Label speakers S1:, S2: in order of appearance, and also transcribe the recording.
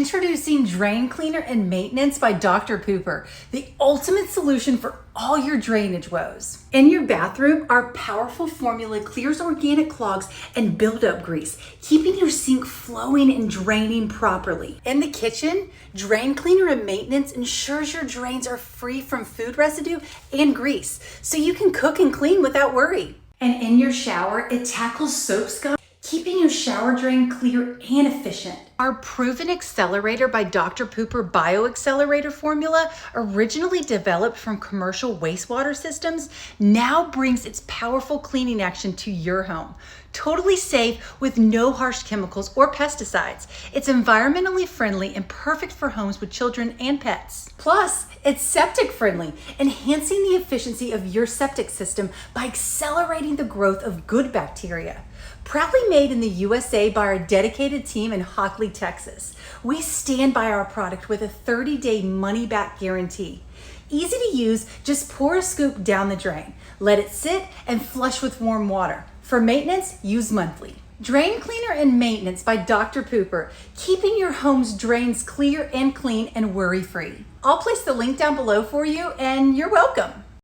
S1: Introducing Drain Cleaner and Maintenance by Dr. Pooper, the ultimate solution for all your drainage woes. In your bathroom, our powerful formula clears organic clogs and buildup grease, keeping your sink flowing and draining properly. In the kitchen, Drain Cleaner and Maintenance ensures your drains are free from food residue and grease, so you can cook and clean without worry. And in your shower, it tackles soap scum, keeping your shower drain clear and efficient. Our proven Accelerator by Dr. Pooper Bio-Accelerator formula, originally developed from commercial wastewater systems, now brings its powerful cleaning action to your home. Totally safe with no harsh chemicals or pesticides. It's environmentally friendly and perfect for homes with children and pets. Plus, it's septic friendly, enhancing the efficiency of your septic system by accelerating the growth of good bacteria. Proudly made in the USA by our dedicated team in Hockley, Texas. We stand by our product with a 30-day money-back guarantee. Easy to use, just pour a scoop down the drain. Let it sit and flush with warm water. For maintenance, use monthly. Drain Cleaner and Maintenance by Dr. Pooper, keeping your home's drains clear and clean and worry-free. I'll place the link down below for you, and you're welcome.